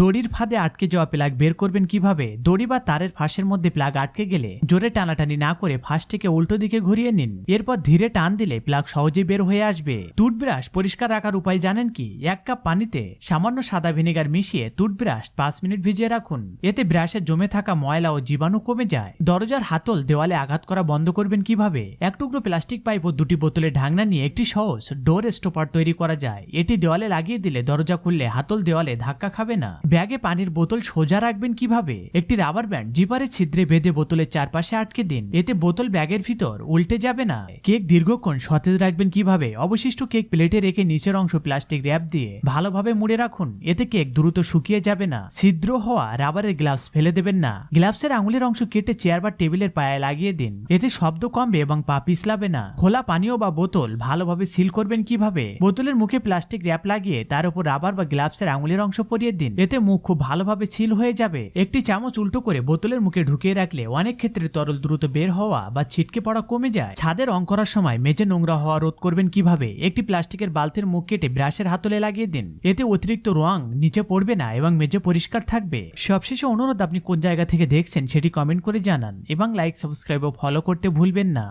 দড়ির ফাঁদে আটকে যাওয়া প্লাগ বের করবেন কিভাবে? দড়ি বা তারের ফাঁসের মধ্যে প্লাগ আটকে গেলে জোরে টানাটানি না করে ফাঁসটিকে উল্টো দিকে ঘুরিয়ে নিন। এরপর ধীরে টান দিলে প্লাগ সহজেই বের হয়ে আসবে। টুথব্রাশ পরিষ্কার রাখার উপায় জানেন কি? 1 কাপ পানিতে সামান্য সাদা ভিনেগার মিশিয়ে টুথব্রাশ 5 মিনিট ভিজিয়ে রাখুন। এতে ব্রাশে জমে থাকা ময়লা ও জীবাণু কমে যায়। দরজার হাতল দেওয়ালে আঘাত করা বন্ধ করবেন কিভাবে? এক টুকরো প্লাস্টিক পাইপ ও 2টি বোতলের ঢাকনা নিয়ে একটি সহজ ডোর স্টপার তৈরি করা যায়। এটি দেওয়ালে লাগিয়ে দিলে দরজা খুললে হাতল দেওয়ালে ধাক্কা খাবে না। ব্যাগে পানির বোতল সোজা রাখবেন কিভাবে? একটি রাবার ব্যান্ড জিপারের ছিদ্রে বেঁধে বোতলের চারপাশে আটকে দিন। এতে বোতল ব্যাগের ভিতর উল্টে যাবে না। কেক দীর্ঘক্ষণ সতেজ রাখবেন কিভাবে? অবশিষ্ট কেক প্লেটে রেখে নিচের অংশ প্লাস্টিক র্যাপ দিয়ে ভালোভাবে মুড়ে রাখুন। এতে কেক দ্রুত শুকিয়ে যাবে না। ছিদ্র হওয়া রাবারের গ্লাভস ফেলে দেবেন না। গ্লাভসের আঙুলের অংশ কেটে চেয়ার বা টেবিলের পায়ে লাগিয়ে দিন। এতে শব্দ কমবে এবং পা পিছলাবে না। খোলা পানীয় বা বোতল ভালোভাবে সিল করবেন কিভাবে? বোতলের মুখে প্লাস্টিক র্যাপ লাগিয়ে তার উপর রাবার বা গ্লাভসের আঙুলের অংশ পরিয়ে দিন। এতে মুখ খুব ভালোভাবে সিল হয়ে যাবে। একটি চামচ উল্টো করে বোতলের মুখে ঢুকিয়ে রাখলে অনেক ক্ষেত্রে তরল দ্রুত বের হওয়া বা ছিটকে পড়া কমে যায়। ছাদে রং করার সময় মেঝে নোংরা হওয়া রোধ করবেন কিভাবে? একটি প্লাস্টিকের বালতির মুখ কেটে ব্রাশের হাতলে লাগিয়ে দিন। এতে অতিরিক্ত রং নিচে পড়বে না এবং মেঝে পরিষ্কার থাকবে। সবশেষে অনুরোধ, আপনি কোন জায়গা থেকে দেখছেন সেটি কমেন্ট করে জানান এবং লাইক, সাবস্ক্রাইব ও ফলো করতে ভুলবেন না।